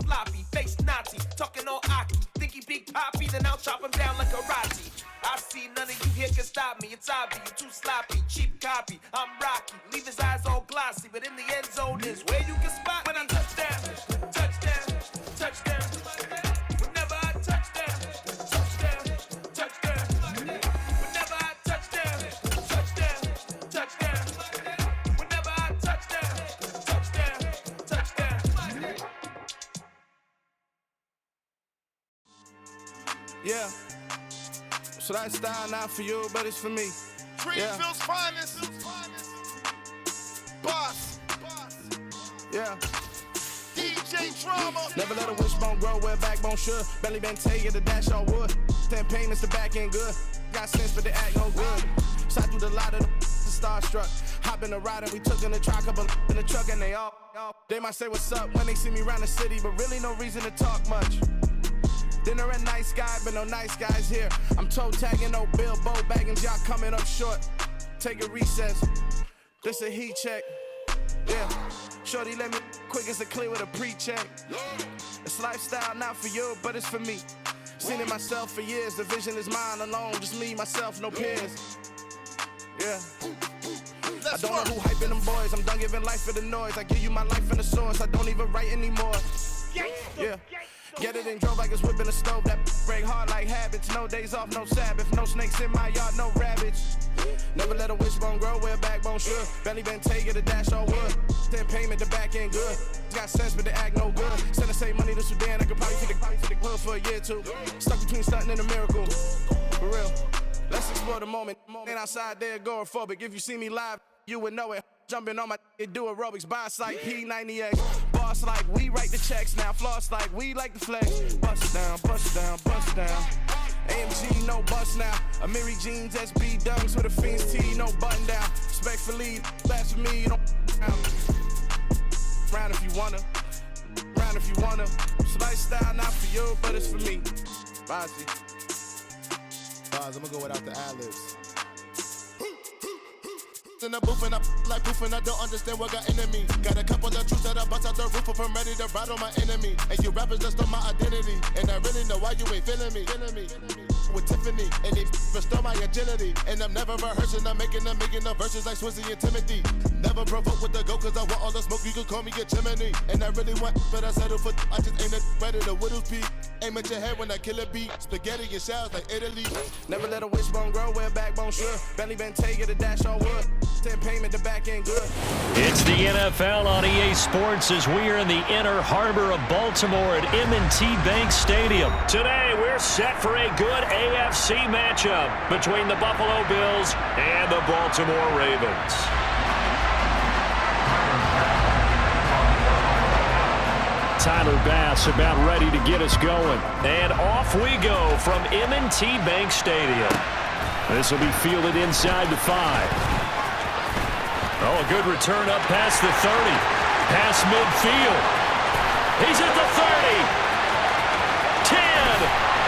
sloppy, face Nazi, talking all Aki. Think he big poppy, then I'll chop him down like karate. I see none of you here can stop me. It's obvious, you too sloppy, cheap copy. I'm Rocky, leave his eyes all glossy, but in the end zone is where you can spot when I touchdown, touchdown, touchdown. Whenever I touchdown, touchdown, touchdown. Whenever I touchdown, touchdown, touchdown. Whenever I touchdown, touchdown, touchdown. Yeah. So that style not for you, but it's for me. Greenville's finest. Boss. Yeah. DJ Drama. Never let a wishbone grow where a backbone should. Belly been take it, the dash all wood. 10 payments, the back end good. Got sense, but they act no good. Shot through the lot of the starstruck. Hop in the ride and we took in the truck, couple in the truck, and they all. They might say what's up when they see me round the city, but really no reason to talk much. Dinner a nice guy, but no nice guys here. I'm toe tagging, no Bilbo Baggins, y'all coming up short. Take a recess. This a heat check. Yeah. Shorty let me quick as a clear with a pre-check. It's lifestyle not for you, but it's for me. Seen it myself for years. The vision is mine alone. Just me, myself, no peers. Yeah. I don't know who hyping them boys. I'm done giving life for the noise. I give you my life in the source. I don't even write anymore. Yeah. Get it and drove like it's whipping a stove. That break hard like habits. No days off, no Sabbath. No snakes in my yard, no rabbits. Never let a wishbone grow where a backbone should. Belly been take it, the dash all wood. 10 payment, the back end good. Got sense, but they act no good. Send the same money to Sudan. I could probably feed the hood for a year or two. Stuck between stunting and a miracle. For real. Let's explore the moment. Ain't outside there agoraphobic. If you see me live, you would know it. Jumping on my do aerobics, by site P90X. Boss like we write the checks now. Floss like we like the flex. Bust down, bust down, bust down. AMG, no bust now. Amiri jeans, SB dunks with a Fiends T, no button down. Respectfully, best for me, don't round if you wanna. Round if you wanna. It's lifestyle not for you, but it's for me. Bozzy. Boz, I'm gonna go without the ad-libs. In the booth and I like proof and I don't understand what got into me. Got a couple of truths that I bust out the roof if I'm ready to ride on my enemy. And you rappers just stole my identity, and I really know why you ain't feeling me. With Tiffany, and they restore my agility. And I'm never rehearsing, I'm making a million of verses like Swizzy and Timothy. Never provoke with the go, cause I want all the smoke, you can call me a chimney. And I really want, but I settle for, I just ain't ready to whittles peak. Aim at your head when I kill a beat. Spaghetti and shells like Italy. Never let a wishbone grow where a backbone should. Belly been take it, the dash all wood. 10 payment, the back end good. It's the NFL on EA Sports as we are in the inner harbor of Baltimore at M&T Bank Stadium. Today, we're set for a good AFC matchup between the Buffalo Bills and the Baltimore Ravens. Tyler Bass about ready to get us going. And off we go from M&T Bank Stadium. This will be fielded inside the 5. Oh, a good return up past the 30. Past midfield. He's at the 30. 10.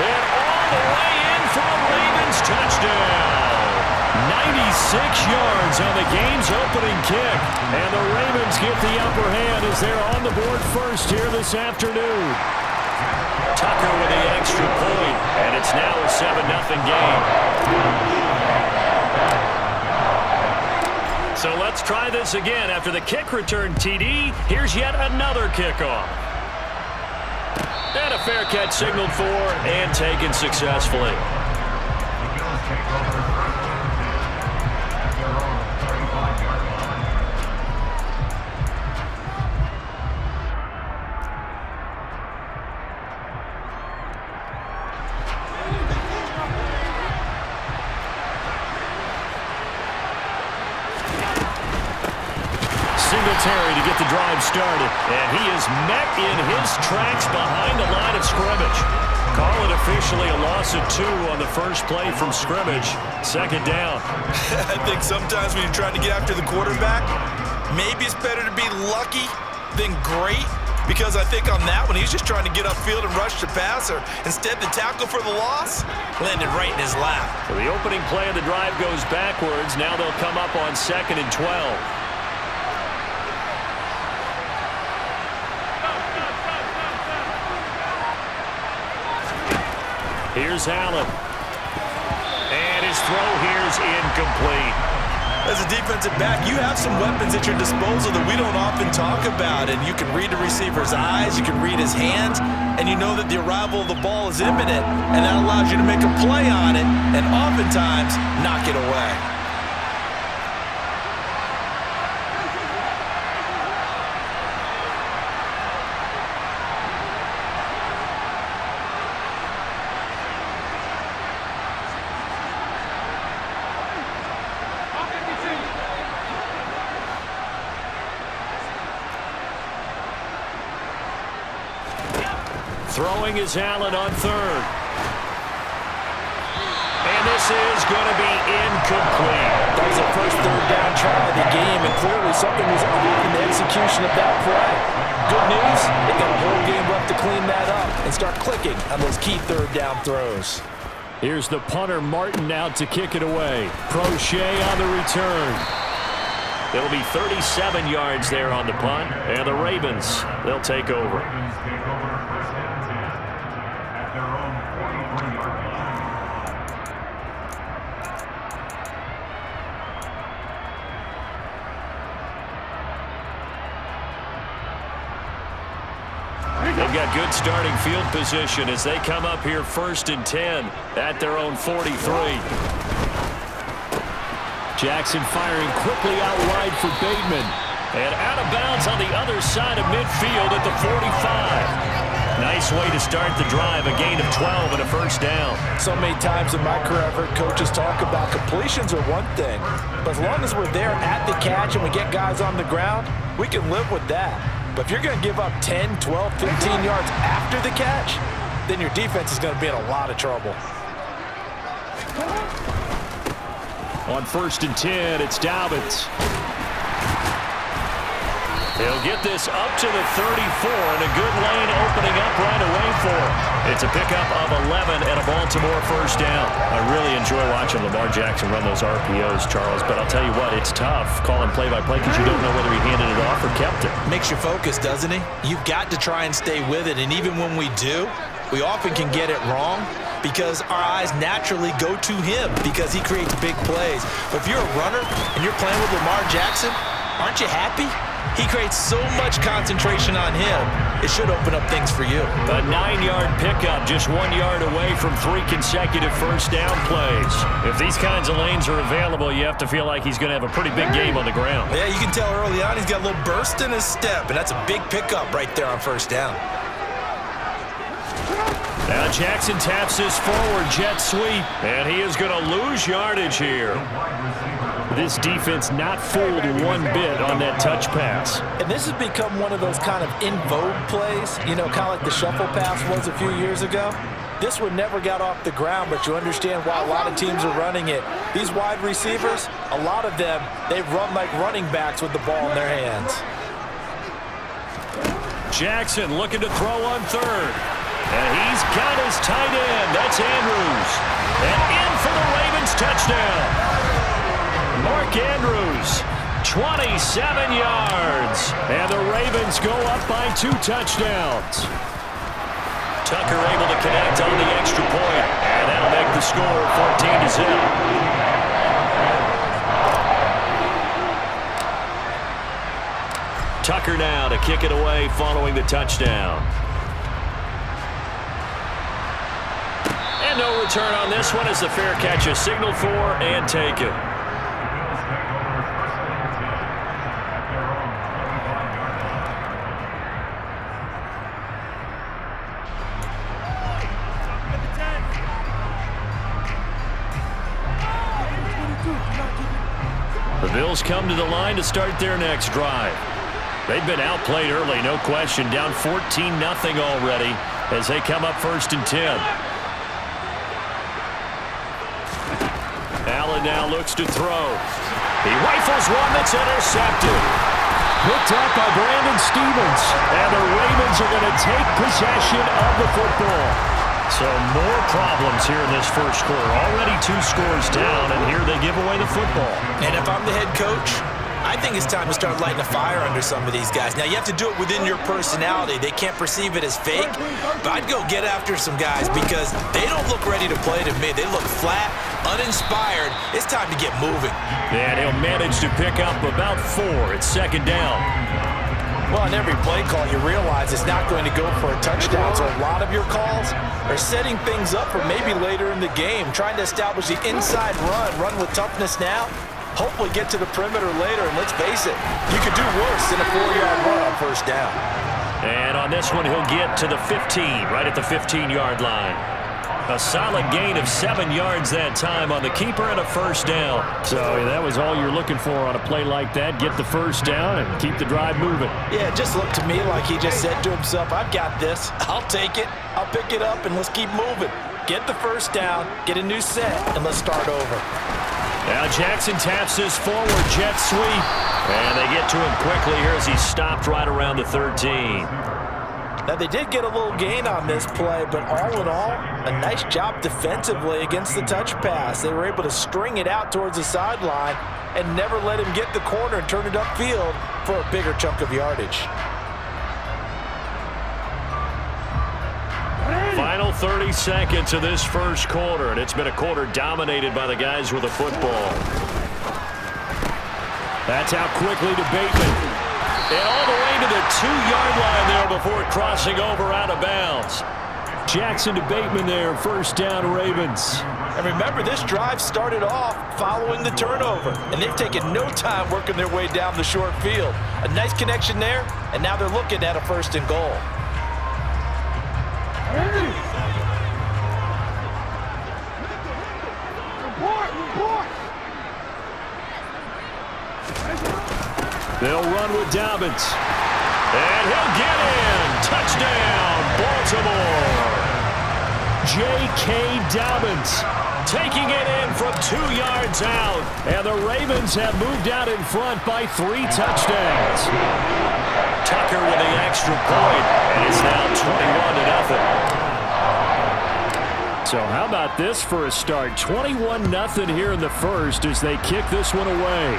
And all the way in for a Ravens touchdown. 96 yards on the game's opening kick. And the Ravens get the upper hand as they're on the board first here this afternoon. Tucker with the extra point. And it's now a 7-0 game. So let's try this again. After the kick return TD, here's yet another kickoff. And a fair catch signaled for and taken successfully. Singletary to get the drive started, and he is met in his tracks behind the line of scrimmage. Call it officially a loss of 2 on the first play from scrimmage. Second down. I think sometimes when you're trying to get after the quarterback, maybe it's better to be lucky than great, because I think on that one, he's just trying to get upfield and rush the passer. Instead, the tackle for the loss landed right in his lap. So the opening play of the drive goes backwards. Now they'll come up on 2nd and 12. Here's Allen. And his throw here's incomplete. As a defensive back, you have some weapons at your disposal that we don't often talk about. And you can read the receiver's eyes, you can read his hands, and you know that the arrival of the ball is imminent. And that allows you to make a play on it and oftentimes knock it away. Throwing is Allen on third. And this is going to be incomplete. That was the first third down try of the game, and clearly something was off in the execution of that play. Good news, they got a whole game left to clean that up and start clicking on those key third down throws. Here's the punter, Martin, out to kick it away. Prochet on the return. It'll be 37 yards there on the punt, and the Ravens, they'll take over. They've got good starting field position as they come up here 1st and 10 at their own 43. Jackson firing quickly out wide for Bateman. And out of bounds on the other side of midfield at the 45. Nice way to start the drive, a gain of 12 and a first down. So many times in my career, I've heard coaches talk about completions are one thing. But as long as we're there at the catch and we get guys on the ground, we can live with that. But if you're going to give up 10, 12, 15 yards after the catch, then your defense is going to be in a lot of trouble. On 1st and 10, it's Dobbins. He'll get this up to the 34, and a good lane opening up right away for him. It's a pickup of 11 and a Baltimore first down. I really enjoy watching Lamar Jackson run those RPOs, Charles, but I'll tell you what, it's tough calling play-by-play because you don't know whether he handed it off or kept it. Makes you focus, doesn't he? You've got to try and stay with it, and even when we do, we often can get it wrong because our eyes naturally go to him because he creates big plays. But if you're a runner and you're playing with Lamar Jackson, aren't you happy? He creates so much concentration on him, it should open up things for you. A 9-yard pickup, just 1 yard away from 3 consecutive first down plays. If these kinds of lanes are available, you have to feel like he's going to have a pretty big game on the ground. Yeah, you can tell early on he's got a little burst in his step, and that's a big pickup right there on first down. Now Jackson taps his forward jet sweep, and he is going to lose yardage here. This defense not fooled one bit on that touch pass. And this has become one of those kind of in vogue plays, you know, kind of like the shuffle pass was a few years ago. This one never got off the ground, but you understand why a lot of teams are running it. These wide receivers, a lot of them, they run like running backs with the ball in their hands. Jackson looking to throw on third. And he's got his tight end. That's Andrews. And in for the Ravens touchdown. Mark Andrews, 27 yards. And the Ravens go up by 2 touchdowns. Tucker able to connect on the extra point. And that'll make the score 14-0. Tucker now to kick it away following the touchdown. And no return on this one as the fair catch is signaled for and taken. The Bills come to the line to start their next drive. They've been outplayed early, no question, down 14-0 already as they come up 1st and 10. Allen now looks to throw. He rifles one that's intercepted. Picked up by Brandon Stevens. And the Ravens are going to take possession of the football. So more problems here in this first quarter. Already 2 scores down, and here they give away the football. And if I'm the head coach, I think it's time to start lighting a fire under some of these guys. Now, you have to do it within your personality. They can't perceive it as fake, but I'd go get after some guys because they don't look ready to play to me. They look flat, uninspired. It's time to get moving. And he'll manage to pick up about 4. It's second down. Well, on every play call, you realize it's not going to go for a touchdown, so a lot of your calls are setting things up for maybe later in the game, trying to establish the inside run with toughness now, hopefully get to the perimeter later, and let's face it, you could do worse than a 4-yard run on first down. And on this one, he'll get to the 15, right at the 15-yard line. A solid gain of 7 yards that time on the keeper and a first down. So that was all you're looking for on a play like that. Get the first down and keep the drive moving. Yeah, it just looked to me like he just said to himself, I've got this. I'll take it. I'll pick it up, and let's keep moving. Get the first down, get a new set, and let's start over. Now Jackson taps this forward jet sweep. And they get to him quickly here as he stopped right around the 13. Now, they did get a little gain on this play, but all in all, a nice job defensively against the touch pass. They were able to string it out towards the sideline and never let him get the corner and turn it upfield for a bigger chunk of yardage. Final 30 seconds of this first quarter, and it's been a quarter dominated by the guys with the football. That's out quickly to Bateman. And all the way to the 2-yard line there before crossing over out of bounds. Jackson to Bateman there, first down Ravens. And remember, this drive started off following the turnover, and they've taken no time working their way down the short field. A nice connection there, and now they're looking at a first and goal. They'll run with Dobbins. And he'll get in. Touchdown, Baltimore. J.K. Dobbins taking it in from 2 yards out. And the Ravens have moved out in front by 3 touchdowns. Tucker with the extra point. And it's now 21-0. So how about this for a start? 21-0 here in the first as they kick this one away.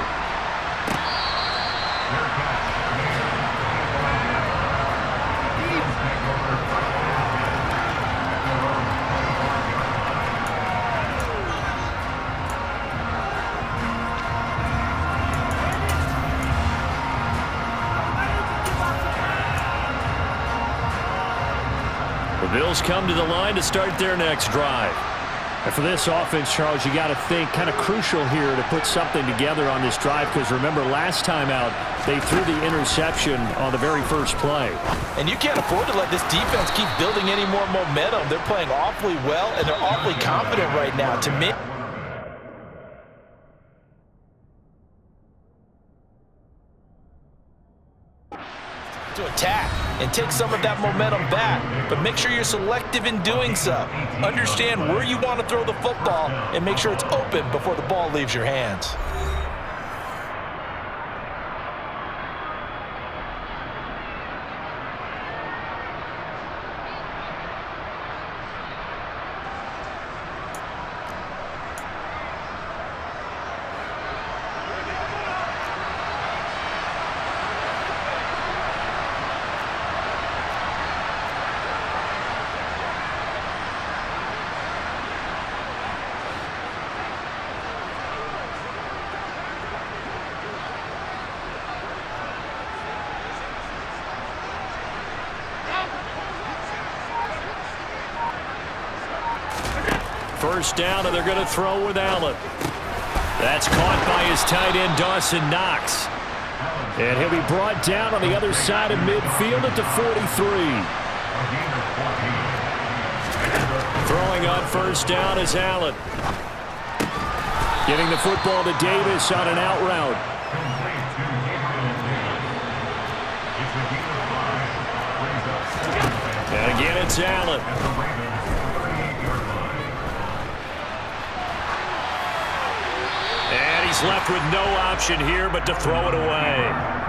The Bills come to the line to start their next drive. And for this offense, Charles, you got to think kind of crucial here to put something together on this drive because remember last time out they threw the interception on the very first play. And you can't afford to let this defense keep building any more momentum. They're playing awfully well and they're awfully confident right now. To me, to attack and take some of that momentum back, but make sure you're selective in doing so. Understand where you want to throw the football and make sure it's open before the ball leaves your hands. First down, and they're going to throw with Allen. That's caught by his tight end, Dawson Knox. And he'll be brought down on the other side of midfield at the 43. Throwing on first down is Allen. Giving the football to Davis on an out route. And again, it's Allen. He's left with no option here but to throw it away.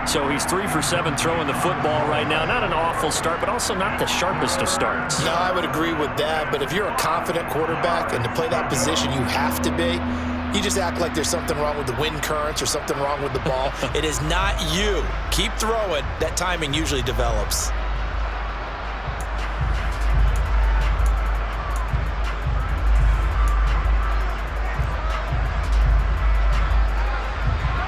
So he's 3 for 7 throwing the football right now. Not an awful start, but also not the sharpest of starts. No, I would agree with that. But if you're a confident quarterback and to play that position you have to be, You just act like there's something wrong with the wind currents or something wrong with the ball. It is not you. Keep throwing. That timing usually develops.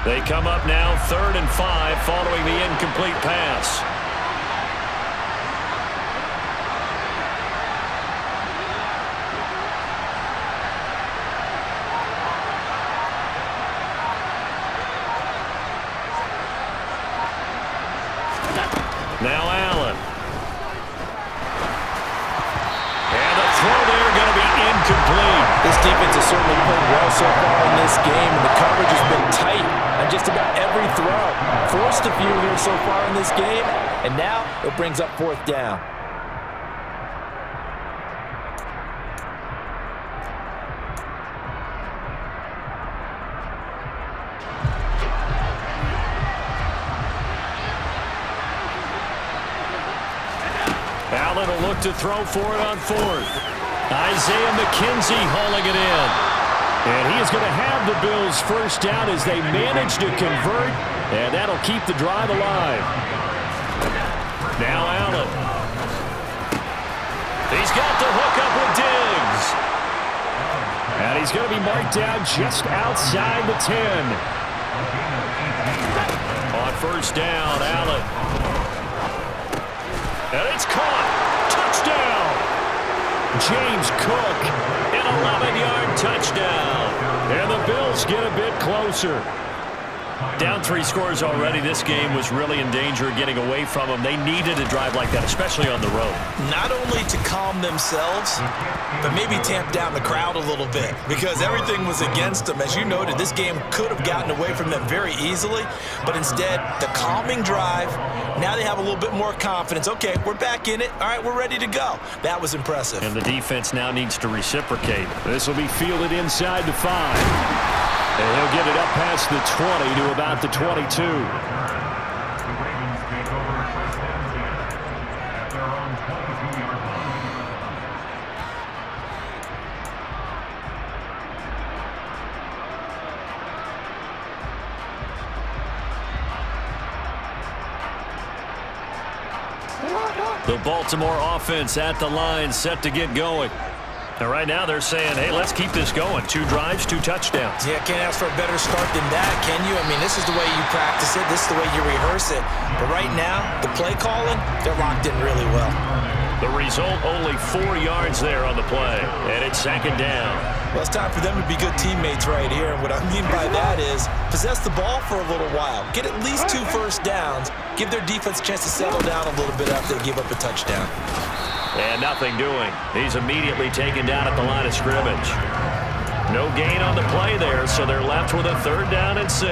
They come up now 3rd and 5 following the incomplete pass. Now Allen. And the throw there going to be incomplete. This defense has certainly played well so far in this game, and the coverage has been tight on just about every throw. Forced a few here so far in this game, and now it brings up 4th down. Allen will look to throw for it on 4th. Isaiah McKenzie hauling it in. And he is going to have the Bills' first down as they manage to convert, and that'll keep the drive alive. Now Allen. He's got the hook up with Diggs. And he's going to be marked down just outside the 10. On 1st down, Allen. And it's caught. Touchdown. James Cook, an 11-yard touchdown. And the Bills get a bit closer. Down 3 scores already. This game was really in danger of getting away from them. They needed a drive like that, especially on the road. Not only to calm themselves, but maybe tamp down the crowd a little bit because everything was against them. As you noted, this game could have gotten away from them very easily, but instead, the calming drive, now they have a little bit more confidence. Okay, we're back in it. All right, we're ready to go. That was impressive. And the defense now needs to reciprocate. This will be fielded inside the 5. And he'll get it up past the 20 to about the 22. The Baltimore offense at the line, set to get going. And right now they're saying, hey, let's keep this going. 2 drives, 2 touchdowns. Yeah, can't ask for a better start than that, can you? I mean, this is the way you practice it. This is the way you rehearse it. But right now, the play calling, they're locked in really well. The result, only 4 yards there on the play. And it's 2nd down. Well, it's time for them to be good teammates right here. And what I mean by that is possess the ball for a little while. Get at least 2 first downs. Give their defense a chance to settle down a little bit after they give up a touchdown. And nothing doing. He's immediately taken down at the line of scrimmage. No gain on the play there, so they're left with a 3rd down and 6.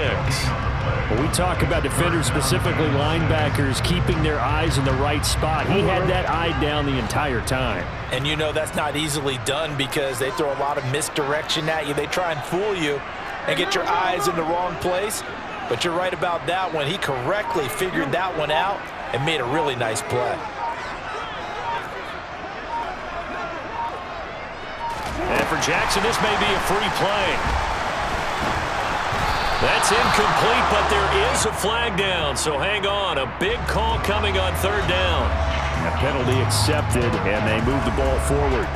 When we talk about defenders, specifically linebackers, keeping their eyes in the right spot, he had that eye down the entire time. And you know that's not easily done because they throw a lot of misdirection at you. They try and fool you and get your eyes in the wrong place. But you're right about that one. He correctly figured that one out and made a really nice play. And for Jackson, this may be a free play. That's incomplete, but there is a flag down, so hang on. A big call coming on 3rd down. A penalty accepted, and they move the ball forward.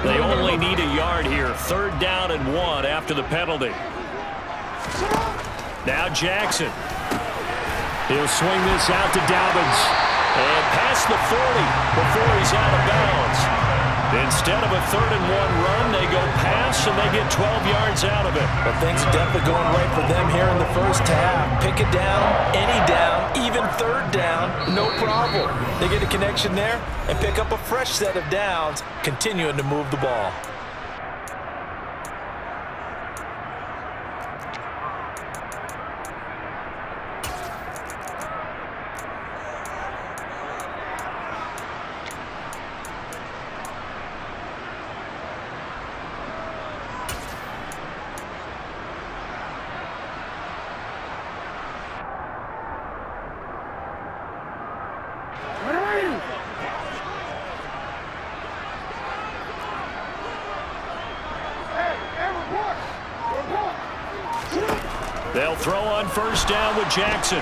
They only need a yard here. 3rd down and 1 after the penalty. Now Jackson. He'll swing this out to Dobbins. And past the 40 before he's out of bounds. Instead of a 3rd and 1 run, they go pass and they get 12 yards out of it. Well, things are definitely going right for them here in the first half. Pick it down, any down, even 3rd down, no problem. They get a connection there and pick up a fresh set of downs, continuing to move the ball. They'll throw on first down with Jackson.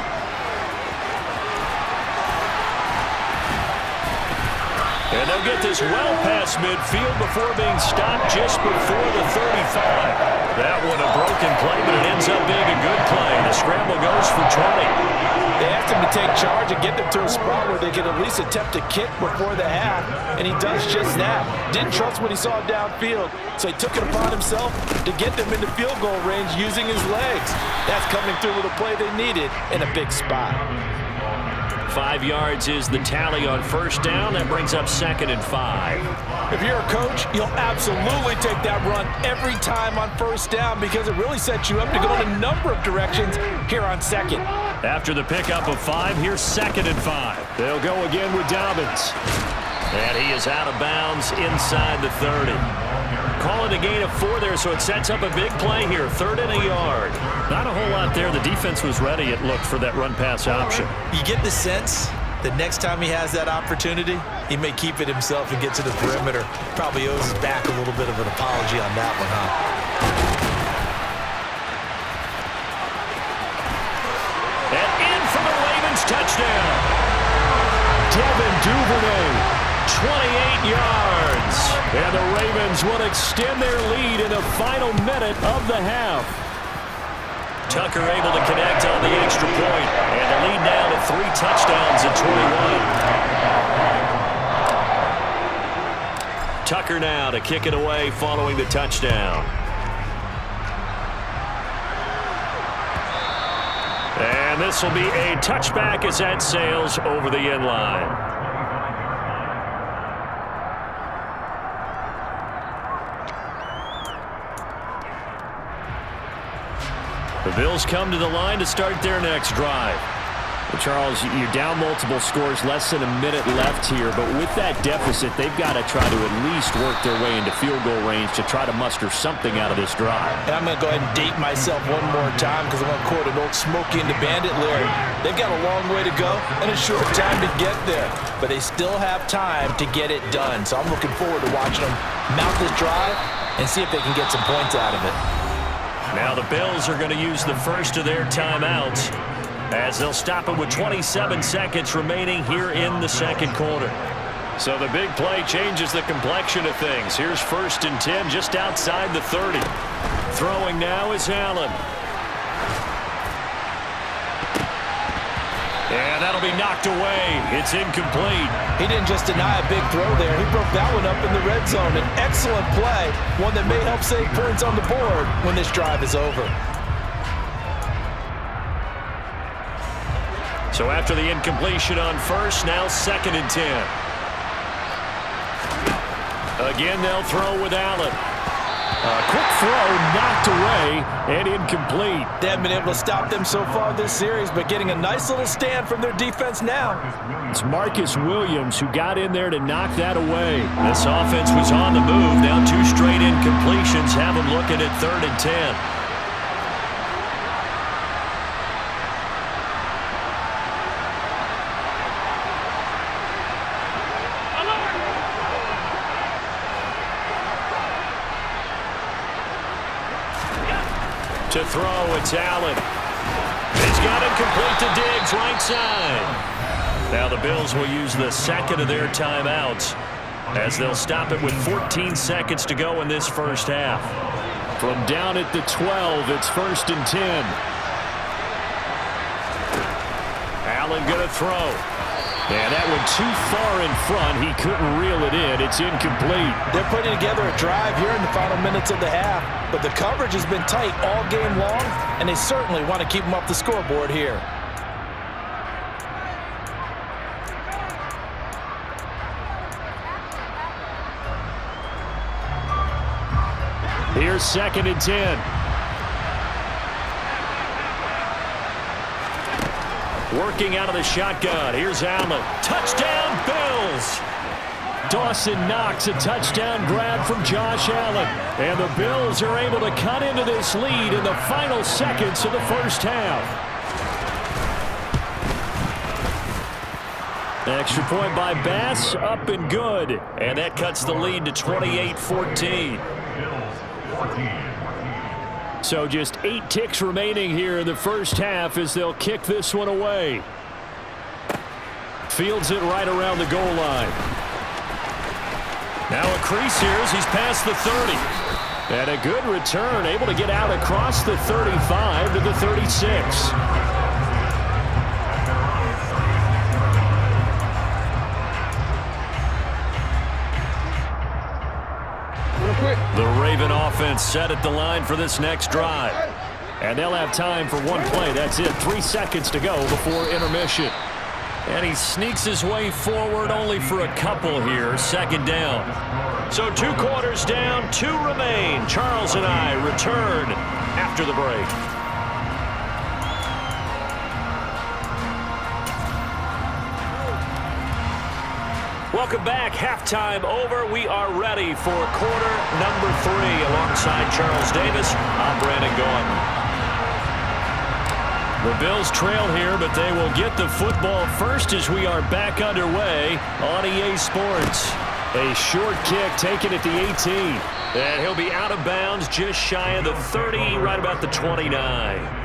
And they'll get this well past midfield before being stopped just before the 35. That one a broken play, but it ends up being a good play. The scramble goes for 20. They asked him to take charge and get them to a spot where they could at least attempt a kick before the half, and he does just that. Didn't trust what he saw downfield, so he took it upon himself to get them into field goal range using his legs. That's coming through with a play they needed in a big spot. 5 yards is the tally on first down. That brings up 2nd and 5. If you're a coach, you'll absolutely take that run every time on first down because it really sets you up to go in a number of directions here on second. After the pickup of 5, here's 2nd and 5. They'll go again with Dobbins. And he is out of bounds inside the 30. Call it a gain of 4 there, so it sets up a big play here. 3rd and a yard. Not a whole lot there. The defense was ready, it looked, for that run-pass option. You get the sense that next time he has that opportunity, he may keep it himself and get to the perimeter. Probably owes his back a little bit of an apology on that one, huh? And in for the Ravens touchdown. Devin Duvernay. 28 yards. And the Ravens will extend their lead in the final minute of the half. Tucker able to connect on the extra point. And the lead now to 3 touchdowns at 21. Tucker now to kick it away following the touchdown. And this will be a touchback as that sails over the end line. The Bills come to the line to start their next drive. Well, Charles, you're down multiple scores, less than a minute left here, but with that deficit, they've got to try to at least work their way into field goal range to try to muster something out of this drive. And I'm going to go ahead and date myself one more time because I'm going to quote an old Smokey and the Bandit lyric. They've got a long way to go and a short time to get there, but they still have time to get it done. So I'm looking forward to watching them mount this drive and see if they can get some points out of it. Now the Bills are going to use the first of their timeouts as they'll stop it with 27 seconds remaining here in the second quarter. So the big play changes the complexion of things. Here's 1st and 10 just outside the 30. Throwing now is Allen. And that'll be knocked away. It's incomplete. He didn't just deny a big throw there. He broke that one up in the red zone. An excellent play, one that may help save points on the board when this drive is over. So after the incompletion on first, now 2nd and 10. Again, they'll throw with Allen. A quick throw knocked away and incomplete. They haven't been able to stop them so far this series, but getting a nice little stand from their defense now. It's Marcus Williams who got in there to knock that away. This offense was on the move. Now 2 straight incompletions have them looking at 3rd and 10. To throw, it's Allen. He's got it complete to Diggs, right side. Now the Bills will use the 2nd of their timeouts as they'll stop it with 14 seconds to go in this first half. From down at the 12, it's 1st and 10. Allen going to throw. And that one too far in front. He couldn't reel it in. It's incomplete. They're putting together a drive here in the final minutes of the half, but the coverage has been tight all game long, and they certainly want to keep them off the scoreboard here. Here's 2nd and 10. Working out of the shotgun. Here's Allen. Touchdown, Bills! Dawson Knox, a touchdown grab from Josh Allen. And the Bills are able to cut into this lead in the final seconds of the first half. Extra point by Bass, up and good. And that cuts the lead to 28-14. So just 8 ticks remaining here in the first half as they'll kick this one away. Fields it right around the goal line. Now a crease here as he's past the 30. And a good return, able to get out across the 35 to the 36. The Raven offense set at the line for this next drive. And they'll have time for one play. That's it. 3 seconds to go before intermission. And he sneaks his way forward only for a couple here. Second down. So 2 quarters down, 2 remain. Charles and I return after the break. Welcome back. Halftime over. We are ready for quarter number 3. Alongside Charles Davis, I'm Brandon Gaudin. The Bills trail here, but they will get the football first as we are back underway on EA Sports. A short kick taken at the 18. And he'll be out of bounds just shy of the 30, right about the 29.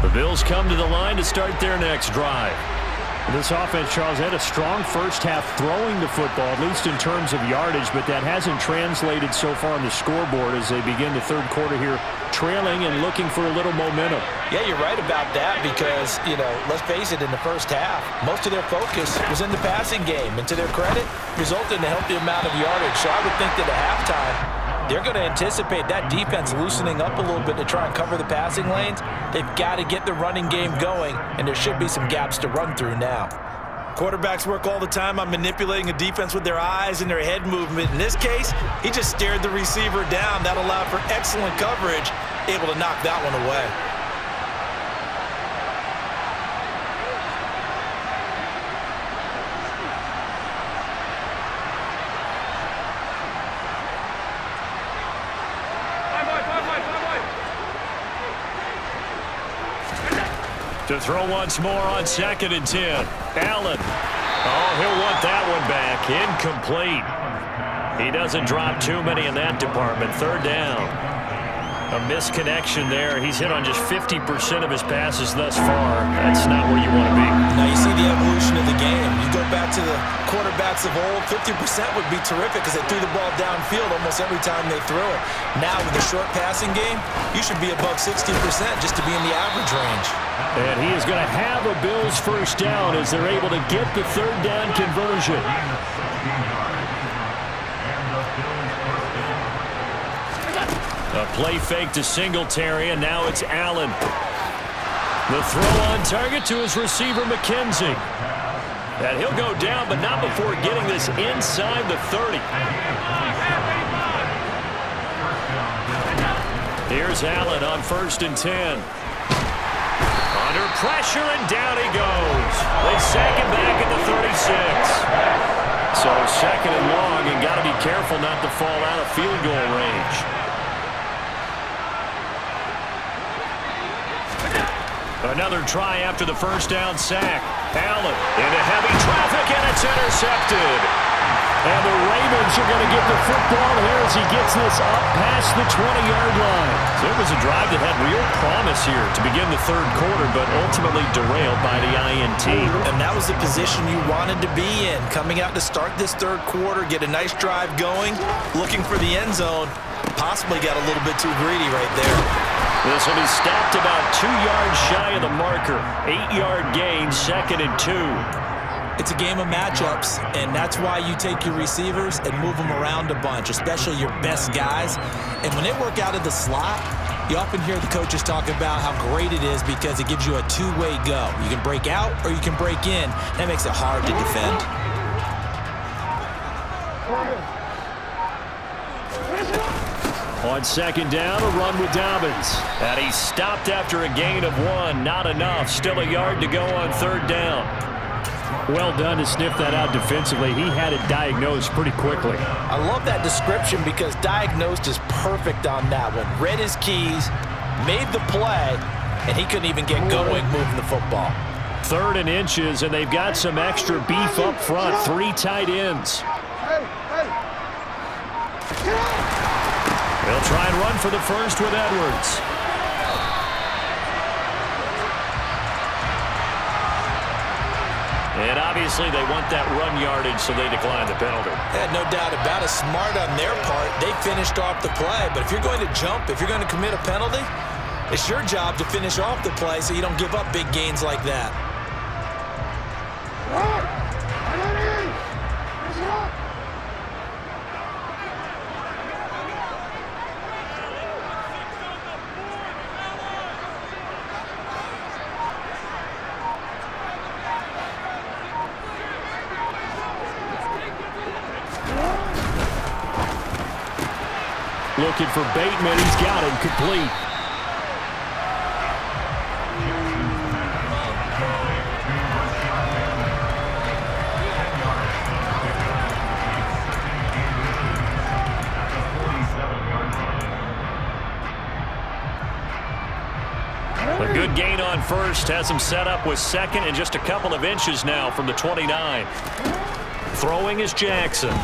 The Bills come to the line to start their next drive. This offense, Charles, had a strong first half throwing the football, at least in terms of yardage, but that hasn't translated so far on the scoreboard as they begin the third quarter here, trailing and looking for a little momentum. Yeah, you're right about that because, let's face it, in the first half, most of their focus was in the passing game. And to their credit, resulted in a healthy amount of yardage. So I would think that at halftime, they're going to anticipate that defense loosening up a little bit to try and cover the passing lanes. They've got to get the running game going, and there should be some gaps to run through now. Quarterbacks work all the time on manipulating a defense with their eyes and their head movement. In this case, he just stared the receiver down. That allowed for excellent coverage, able to knock that one away. To throw once more on 2nd and 10. Allen. Oh, he'll want that one back. Incomplete. He doesn't drop too many in that department. 3rd down. A misconnection there. He's hit on just 50% of his passes thus far. That's not where you want to be. Now you see the evolution of the game. You go back to the quarterbacks of old, 50% would be terrific because they threw the ball downfield almost every time they threw it. Now with the short passing game, you should be above 60% just to be in the average range. And he is going to have a Bills first down as they're able to get the 3rd down conversion. A play fake to Singletary, and now it's Allen. The throw on target to his receiver, McKenzie. And he'll go down, but not before getting this inside the 30. Here's Allen on 1st and 10. Under pressure, and down he goes. They sack him back at the 36. So 2nd and long, and got to be careful not to fall out of field goal range. Another try after the first down sack. Allen into heavy traffic, and it's intercepted. And the Ravens are going to get the football here as he gets this up past the 20-yard line. So it was a drive that had real promise here to begin the 3rd quarter, but ultimately derailed by the INT. And that was the position you wanted to be in. Coming out to start this 3rd quarter, get a nice drive going, looking for the end zone. Possibly got a little bit too greedy right there. This will be stopped about 2 yards shy of the marker. 8-yard gain, 2nd and 2. It's a game of matchups, and that's why you take your receivers and move them around a bunch, especially your best guys. And when they work out of the slot, you often hear the coaches talk about how great it is because it gives you a two-way go. You can break out or you can break in. That makes it hard to defend. On 2nd down, a run with Dobbins. And he stopped after a gain of 1. Not enough. Still a yard to go on 3rd down. Well done to sniff that out defensively. He had it diagnosed pretty quickly. I love that description because diagnosed is perfect on that one. Read his keys, made the play, and he couldn't even get going moving the football. 3rd and inches, and they've got some extra beef up front. 3 tight ends. They'll try and run for the first with Edwards. And obviously they want that run yardage, so they decline the penalty. Yeah, no doubt about it. Smart on their part. They finished off the play. But if you're going to jump, if you're going to commit a penalty, it's your job to finish off the play so you don't give up big gains like that. Looking for Bateman. He's got him complete. A good gain on first. Has him set up with 2nd and just a couple of inches now from the 29. Throwing is Jackson.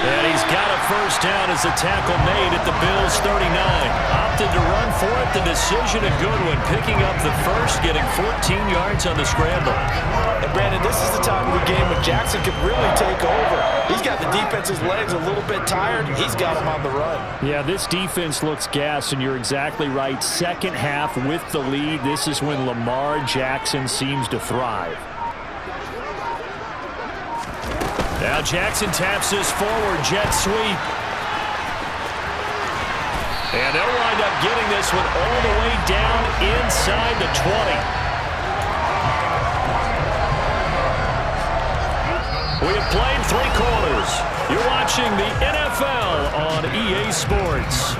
And he's got a first down as the tackle made at the Bills' 39. Opted to run for it. The decision a good one. Picking up the first, getting 14 yards on the scramble. And Brandon, this is the time of the game when Jackson could really take over. He's got the defense's legs a little bit tired. He's got him on the run. Yeah, this defense looks gassed, and you're exactly right. Second half with the lead. This is when Lamar Jackson seems to thrive. Now Jackson taps this forward, jet sweep. And they'll wind up getting this one all the way down inside the 20. We have played 3 quarters. You're watching the NFL on EA Sports.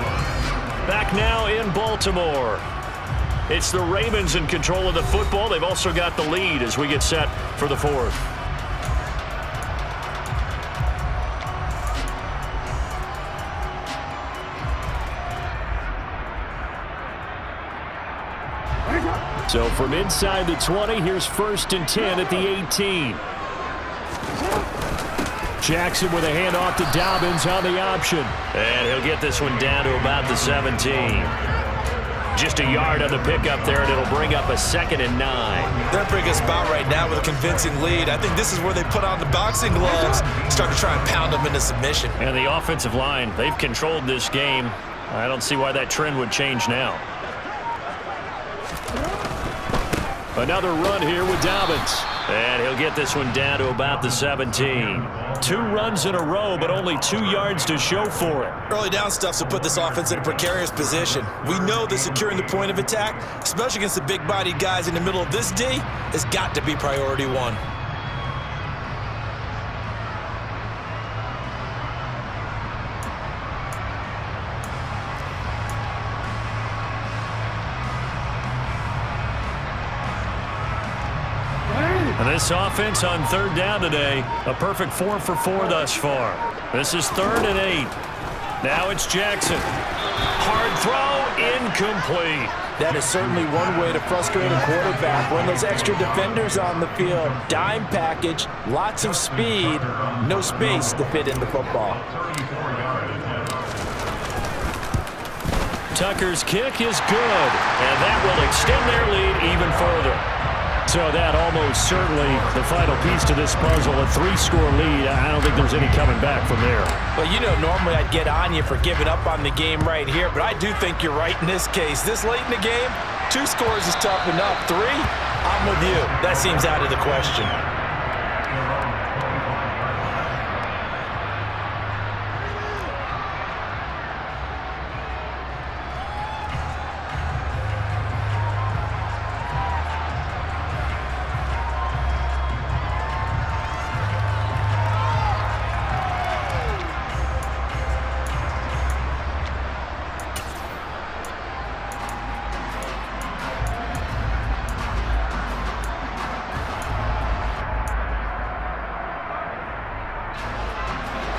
Back now in Baltimore. It's the Ravens in control of the football. They've also got the lead as we get set for the 4th. So from inside the 20, here's 1st and 10 at the 18. Jackson with a handoff to Dobbins on the option. And he'll get this one down to about the 17. Just a yard on the pickup there, and it'll bring up a 2nd and 9. They're bringing us about right now with a convincing lead. I think this is where they put on the boxing gloves, start to try and pound them into submission. And the offensive line, they've controlled this game. I don't see why that trend would change now. Another run here with Dobbins. And he'll get this one down to about the 17. 2 runs in a row, but only 2 yards to show for it. Early down stuff to put this offense in a precarious position. We know that securing the point of attack, especially against the big-bodied guys in the middle of this D, has got to be priority 1. And this offense on 3rd down today, a perfect 4 for 4 thus far. This is 3rd and 8. Now it's Jackson. Hard throw, incomplete. That is certainly one way to frustrate a quarterback. When those extra defenders on the field, dime package, lots of speed, no space to fit in the football. Tucker's kick is good, and that will extend their lead even further. So that almost certainly the final piece to this puzzle, a 3-score lead. I don't think there's any coming back from there. Well, you know, normally I'd get on you for giving up on the game right here, but I do think you're right in this case. This late in the game, 2 scores is tough enough. 3, I'm with you. That seems out of the question.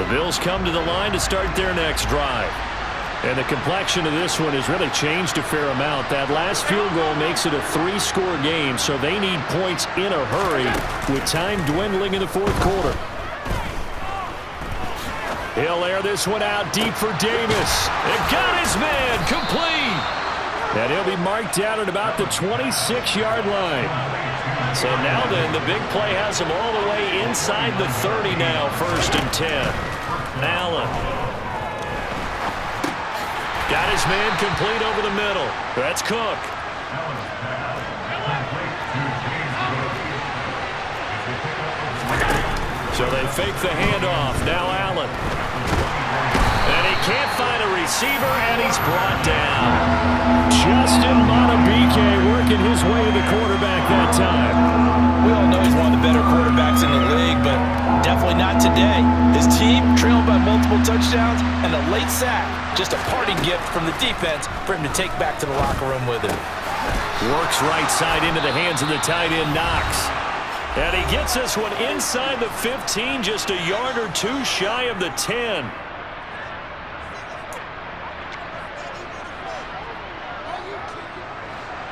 Bills come to the line to start their next drive. And the complexion of this one has really changed a fair amount. That last field goal makes it a 3-score game, so they need points in a hurry with time dwindling in the fourth quarter. He'll air this one out deep for Davis. And got his man complete. And he'll be marked down at about the 26-yard line. So now then, the big play has him all the way inside the 30 now, 1st and 10. Allen. Got his man complete over the middle. That's Cook. So they fake the handoff. Now Allen. And he can't find a receiver, and he's brought down. Justin Madubuike working his way to the quarterback that time. We all know he's one of the better quarterbacks in the league, but definitely not today. His team trailed by multiple touchdowns and a late sack. Just a parting gift from the defense for him to take back to the locker room with him. Works right side into the hands of the tight end, Knox. And he gets this one inside the 15, just a yard or two shy of the 10.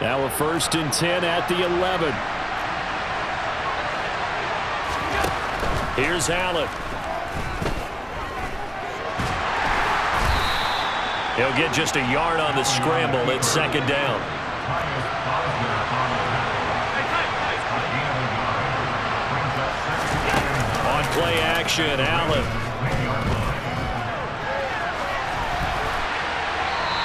Now a 1st and 10 at the 11. Here's Allen. He'll get just a yard on the scramble. It's 2nd down. On play action, Allen.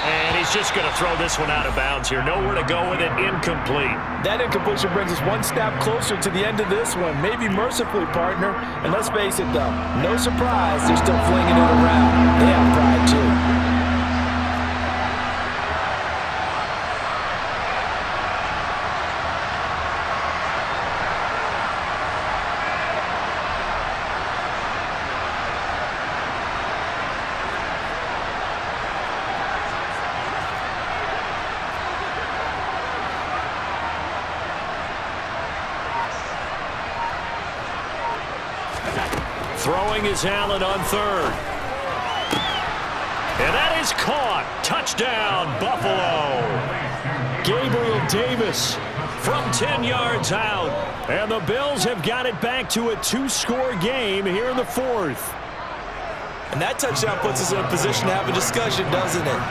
And he's just going to throw this one out of bounds here. Nowhere to go with it. Incomplete. That incompletion brings us one step closer to the end of this one. Maybe mercifully, partner. And let's face it, though, no surprise, they're still flinging it around. They have pride, too. Throwing is Allen on 3rd. And that is caught. Touchdown, Buffalo. Gabriel Davis from 10 yards out. And the Bills have got it back to a 2-score game here in the 4th. And that touchdown puts us in a position to have a discussion, doesn't it?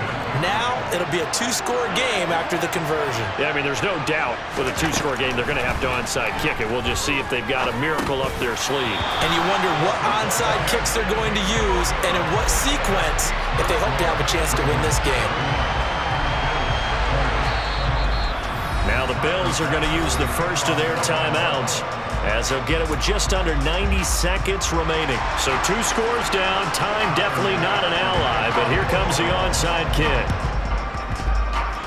Now it'll be a 2-score game after the conversion. Yeah, I mean, there's no doubt with a 2-score game they're going to have to onside kick it. We'll just see if they've got a miracle up their sleeve. And you wonder what onside kicks they're going to use and in what sequence if they hope to have a chance to win this game. Now the Bills are going to use the first of their timeouts, as they'll get it with just under 90 seconds remaining. So 2 scores down, time definitely not an ally, but here comes the onside kick.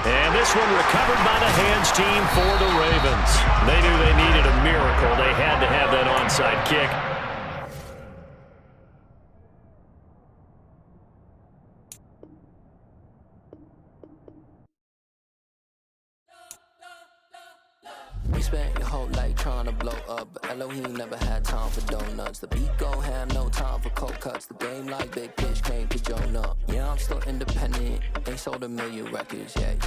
And this one recovered by the hands team for the Ravens. They knew they needed a miracle. They had to have that onside kick. You spent your whole life trying to blow up, but Elohim never had time for donuts. The beat gon' have no time for cold cuts. The game like Big Fish came to Jonah. Yeah, I'm still independent, ain't sold a million records yet.